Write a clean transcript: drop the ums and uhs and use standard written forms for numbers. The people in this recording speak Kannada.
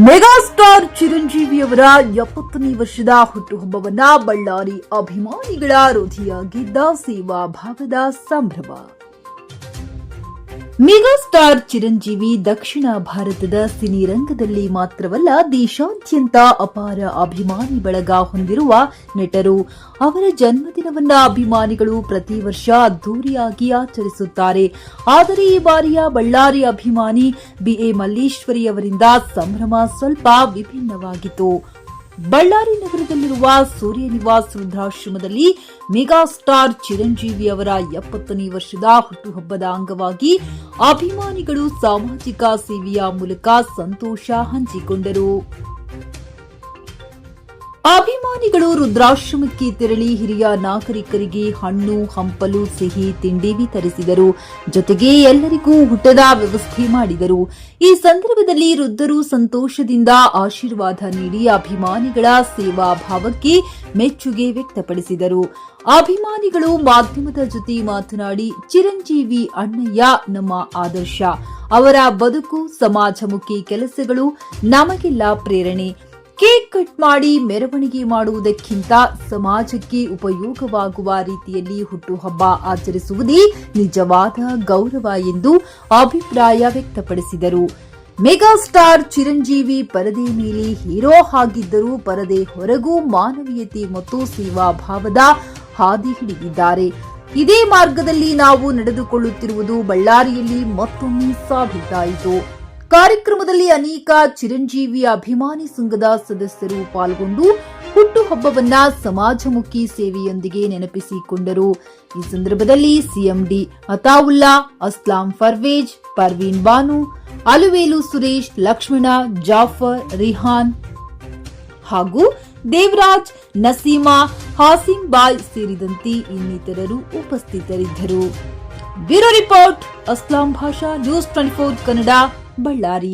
ಮೆಗಾಸ್ಟಾರ್ ಚಿರಂಜೀವಿಯವರ 70ನೇ ವರ್ಷದ ಹುಟ್ಟುಹಬ್ಬವನ್ನ ಬಳ್ಳಾರಿ ಅಭಿಮಾನಿಗಳ ಹೃದಯ ಗೆದ್ದ ಸೇವಾ ಭಾವದ ಸಂಭ್ರಮ. ಮೆಗಾಸ್ಟಾರ್ ಚಿರಂಜೀವಿ ದಕ್ಷಿಣ ಭಾರತದ ಸಿನಿ ರಂಗದಲ್ಲಿ ಮಾತ್ರವಲ್ಲ ದೇಶಾದ್ಯಂತ ಅಪಾರ ಅಭಿಮಾನಿ ಬಳಗ ಹೊಂದಿರುವ ನಟರು. ಅವರ ಜನ್ಮದಿನವನ್ನ ಅಭಿಮಾನಿಗಳು ಪ್ರತಿ ವರ್ಷ ಅದ್ದೂರಿಯಾಗಿ ಆಚರಿಸುತ್ತಾರೆ. ಆದರೆ ಈ ಬಾರಿಯ ಬಳ್ಳಾರಿ ಅಭಿಮಾನಿ ಬಿಎ ಮಲ್ಲೇಶ್ವರಿ ಅವರಿಂದ ಸಂಭ್ರಮ ಸ್ವಲ್ಪ ವಿಭಿನ್ನವಾಗಿತ್ತು. ಬಳ್ಳಾರಿ ನಗರದಲ್ಲಿರುವ ಸೂರ್ಯ ನಿವಾಸ್ ವೃದ್ಧಾಶ್ರಮದಲ್ಲಿ ಮೆಗಾಸ್ಟಾರ್ ಚಿರಂಜೀವಿ ಅವರ 70ನೇ ವರ್ಷದ ಹುಟ್ಟುಹಬ್ಬದ ಅಂಗವಾಗಿ ಅಭಿಮಾನಿಗಳು ಸಾಮಾಜಿಕ ಸೇವೆಯ ಮೂಲಕ ಸಂತೋಷ ಹಂಚಿಕೊಂಡರು. ಅಭಿಮಾನಿಗಳು ವೃದ್ಧಾಶ್ರಮಕ್ಕೆ ತೆರಳಿ ಹಿರಿಯ ನಾಗರಿಕರಿಗೆ ಹಣ್ಣು, ಹಂಪಲು, ಸಿಹಿ ತಿಂಡಿ ವಿತರಿಸಿದರು. ಜೊತೆಗೆ ಎಲ್ಲರಿಗೂ ಊಟದ ವ್ಯವಸ್ಥೆ ಮಾಡಿದರು. ಈ ಸಂದರ್ಭದಲ್ಲಿ ವೃದ್ಧರು ಸಂತೋಷದಿಂದ ಆಶೀರ್ವಾದ ನೀಡಿ ಅಭಿಮಾನಿಗಳ ಸೇವಾ ಭಾವಕ್ಕೆ ಮೆಚ್ಚುಗೆ ವ್ಯಕ್ತಪಡಿಸಿದರು. ಅಭಿಮಾನಿಗಳು ಮಾಧ್ಯಮದ ಜೊತೆ ಮಾತನಾಡಿ, ಚಿರಂಜೀವಿ ಅಣ್ಣಯ್ಯ ನಮ್ಮ ಆದರ್ಶ. ಅವರ ಬದುಕು, ಸಮಾಜಮುಖಿ ಕೆಲಸಗಳು ನಮಗೆಲ್ಲ ಪ್ರೇರಣೆ. ಕೇಕ್ ಕಟ್ ಮಾಡಿ ಮೆರವಣಿಗೆ ಮಾಡುವುದಕ್ಕಿಂತ ಸಮಾಜಕ್ಕೆ ಉಪಯೋಗವಾಗುವ ರೀತಿಯಲ್ಲಿ ಹುಟ್ಟುಹಬ್ಬ ಆಚರಿಸುವುದೇ ನಿಜವಾದ ಗೌರವ ಎಂದು ಅಭಿಪ್ರಾಯ ವ್ಯಕ್ತಪಡಿಸಿದರು. ಮೆಗಾಸ್ಟಾರ್ ಚಿರಂಜೀವಿ ಪರದೆ ಮೇಲೆ ಹೀರೋ ಆಗಿದ್ದರೂ ಪರದೆ ಹೊರಗೂ ಮಾನವೀಯತೆ ಮತ್ತು ಸೇವಾ ಭಾವದ ಹಾದಿ ಹಿಡಿದಿದ್ದಾರೆ. ಇದೇ ಮಾರ್ಗದಲ್ಲಿ ನಾವು ನಡೆದುಕೊಳ್ಳುತ್ತಿರುವುದು ಬಳ್ಳಾರಿಯಲ್ಲಿ ಮತ್ತೊಮ್ಮೆ ಸಾಬೀತಾಯಿತು. ಕಾರ್ಯಕ್ರಮದಲ್ಲಿ ಅನೇಕ ಚಿರಂಜೀವಿ ಅಭಿಮಾನಿ ಸಂಘದ ಸದಸ್ಯರು ಪಾಲ್ಗೊಂಡು ಹುಟ್ಟುಹಬ್ಬವನ್ನ ಸಮಾಜಮುಖಿ ಸೇವೆಯೊಂದಿಗೆ ನೆನಪಿಸಿಕೊಂಡರು. ಈ ಸಂದರ್ಭದಲ್ಲಿ ಸಿಎಂಡಿ ಅತಾವುಲ್ಲಾ, ಅಸ್ಲಾಂ ಪರ್ವೇಜ್, ಪರ್ವೀನ್ ಬಾನು, ಅಲುವೇಲು ಸುರೇಶ್, ಲಕ್ಷ್ಮಣ, ಜಾಫರ್, ರಿಹಾನ್ ಹಾಗೂ ದೇವರಾಜ್, ನಸೀಮಾ, ಹಾಸಿಂ ಬಾಯ್ ಸೇರಿದಂತೆ ಇನ್ನಿತರರು ಉಪಸ್ಥಿತರಿದ್ದರು. ಬ್ಯೂರೋ ರಿಪೋರ್ಟ್, ಅಸ್ಲಾಂ ಭಾಷಾ, ನ್ಯೂಸ್ 24 ಕನ್ನಡ, ಬಳ್ಳಾರಿ.